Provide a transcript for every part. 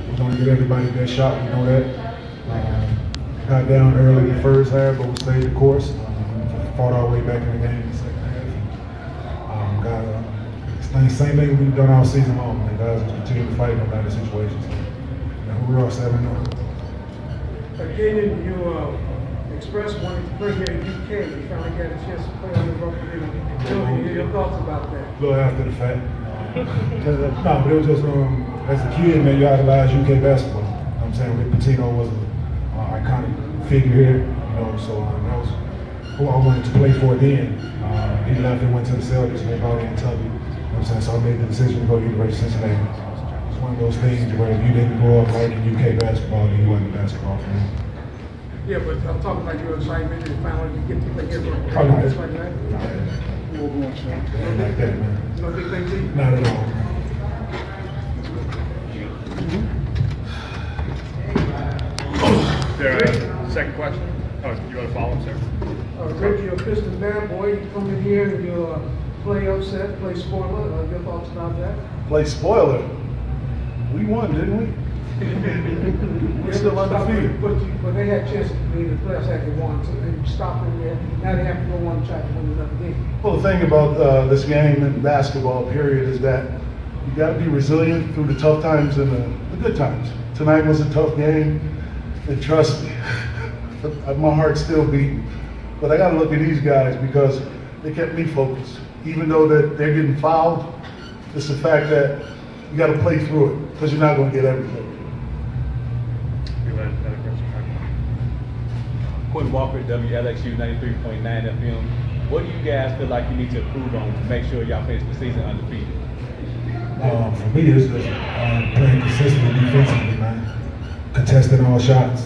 We're going to get everybody their shot. We know that. Got down early in the first half, but we stayed the course. Fought our way back in the game in the second half. Same thing we've done all season long. And guys continue to fight no matter the situations. And we're all 7-0. Kenyon, you expressed wanting to play here in the UK. You finally got a chance to play on the road here. Your thoughts about that? A little after the fact. No, but it was just, as a kid, man, you idolized UK basketball. You know what I'm saying? Rick Pitino was an iconic figure here, so that was who I wanted to play for then. He left and went to the Celtics and they brought in Tubby. You know what I'm saying? So I made the decision to go to the University of Cincinnati. It's one of those things where if you didn't grow up liking UK basketball, then you wasn't a basketball fan. Yeah, but I'm talking about your excitement and finally you get to play here. Oh, no, it's like that. Like that, man. No big thing to you? Not at all. Is there a second question? Oh, you want to follow him, sir? Rick, you're a Piston bad boy. You come in here and you play upset, play spoiler. Your thoughts about that? Play spoiler. We won, didn't we? We're still undefeated. But they had chances to be in the playoffs after they won, so they stopped them there. Now they have to go on and try to win another game. Well, the thing about this game and basketball, period, is that you got to be resilient through the tough times and the good times. Tonight was a tough game, and trust me, my heart's still beating. But I got to look at these guys because they kept me focused. Even though that they're getting fouled, it's the fact that you got to play through it because you're not going to get everything. Quinn Walker, WLXU 93.9 FM. What do you guys feel like you need to improve on to make sure y'all finish the season undefeated? For me, it's just playing consistently defensively, man. Contesting all shots.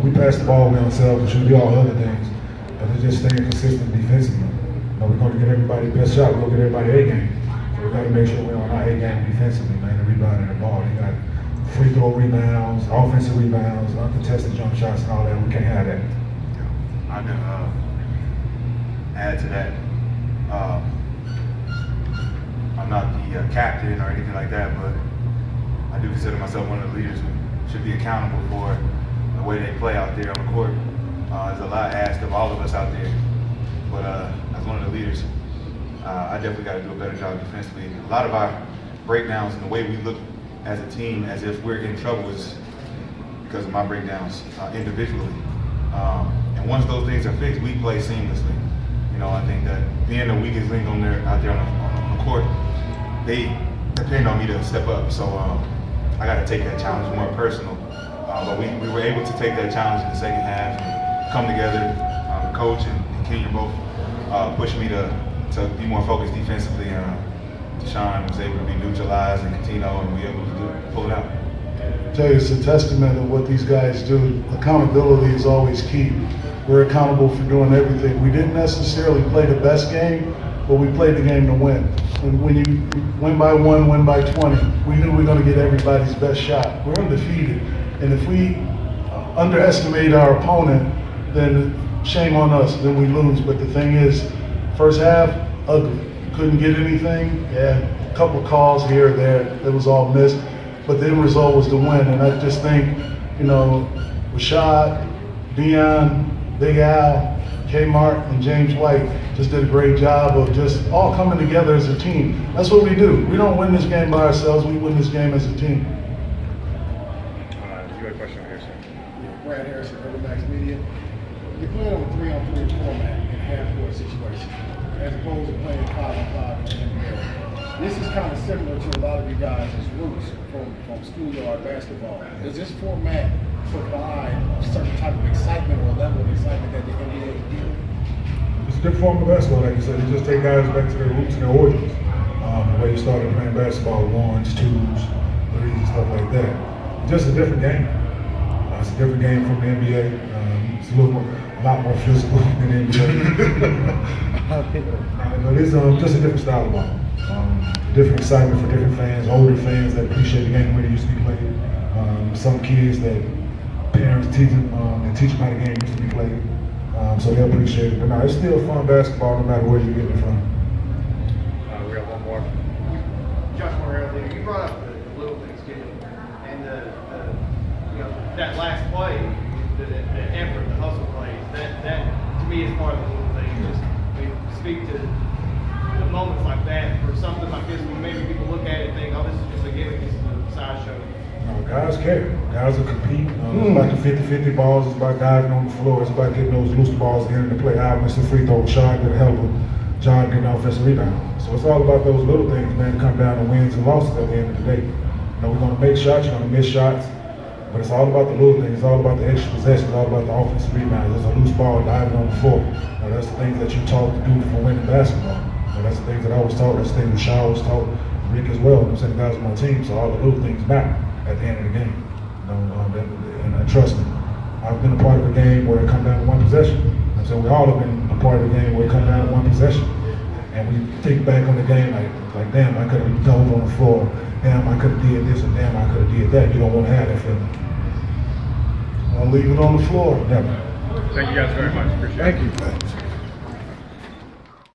We pass the ball, we don't sell, we should do all other things. But it's just staying consistent defensively. We're going to get everybody the best shot, we're going to get everybody A game. So we got to make sure we're on our A game defensively, man, and rebounding the ball. They got free throw rebounds, offensive rebounds, uncontested jump shots and all that. We can't have that. I can add to that. I'm not the captain or anything like that, but I do consider myself one of the leaders who should be accountable for the way they play out there on the court. There's a lot asked of all of us out there, but as one of the leaders, I definitely got to do a better job defensively. A lot of our breakdowns and the way we look as a team as if we're in trouble is because of my breakdowns individually. And once those things are fixed, we play seamlessly. I think that being the weakest link out there on the court, they depend on me to step up. So I got to take that challenge more personal. But we were able to take that challenge in the second half and come together. The coach and Kenyon both pushed me to be more focused defensively. Deshaun was able to be neutralized and Coutinho, and we were able to pull it out. I tell you, it's a testament of what these guys do. Accountability is always key. We're accountable for doing everything. We didn't necessarily play the best game, but we played the game to win. And when you win by 1, win by 20, we knew we were going to get everybody's best shot. We're undefeated. And if we underestimate our opponent, then shame on us, then we lose. But the thing is, first half, ugly. Couldn't get anything. Yeah, a couple calls here or there. It was all missed. But the end result was to win. And I just think, Rashad, Dion, Big Al, Kmart, and James White just did a great job of just all coming together as a team. That's what we do. We don't win this game by ourselves. We win this game as a team. You had a question over here, sir. Brad Harrison, Max Media. You're playing on a 3-on-3 format in half-court situation, as opposed to playing 5-on-5 in the NBA. This is kind of similar to a lot of you guys' roots from schoolyard basketball. Does this format provide a certain type of excitement or level of excitement that the NBA gives? It's a different form of basketball, like you said. It just take guys back to their roots and their origins. The way you started playing basketball, 1s, 2s, 3s, and stuff like that. It's just a different game. It's a different game from the NBA. It's a lot more physical than the NBA. But it's just a different style of ball. Different excitement for different fans, older fans that appreciate the game the way it used to be played. Some kids that parents teach them and teach them how the game used to be played. So they appreciate it. But no, it's still fun basketball no matter where you get it from. We got one more. Josh Morrell, you brought up the little things, Kenyon, and that last play, the effort, the hustle plays, that to me is part of the whole thing. Just speak to the moments like that for something like this when maybe people look at it and think, oh, this is just a gimmick, this is a sideshow. No, guys care. Guys will compete. It's about the 50-50 balls. It's about diving on the floor. It's about getting those loose balls at the end of the play. I missed the free throw. Rashad did a hell of a job getting offensive rebound. So it's all about those little things, man, to come down to wins and losses at the end of the day. You know, we're going to make shots. You're going to miss shots. But it's all about the little things. It's all about the extra possessions. It's all about the offensive rebounds. There's a loose ball diving on the floor. You know, that's the things that you taught to do for winning basketball. You know, that's the things that I was taught. That's the things Rashad was taught. Rick as well. I'm saying the guys on my team. So all the little things matter at the end of the game. You know, and trust me, I've been a part of a game where it come down to one possession. And so we all have been a part of a game where it come down to one possession. And we think back on the game like damn, I could have dove on the floor. Damn, I could have did this, and damn, I could have did that. You don't want to have that feeling. I'll leave it on the floor. Never. Thank you guys very much. Appreciate it. Thank you.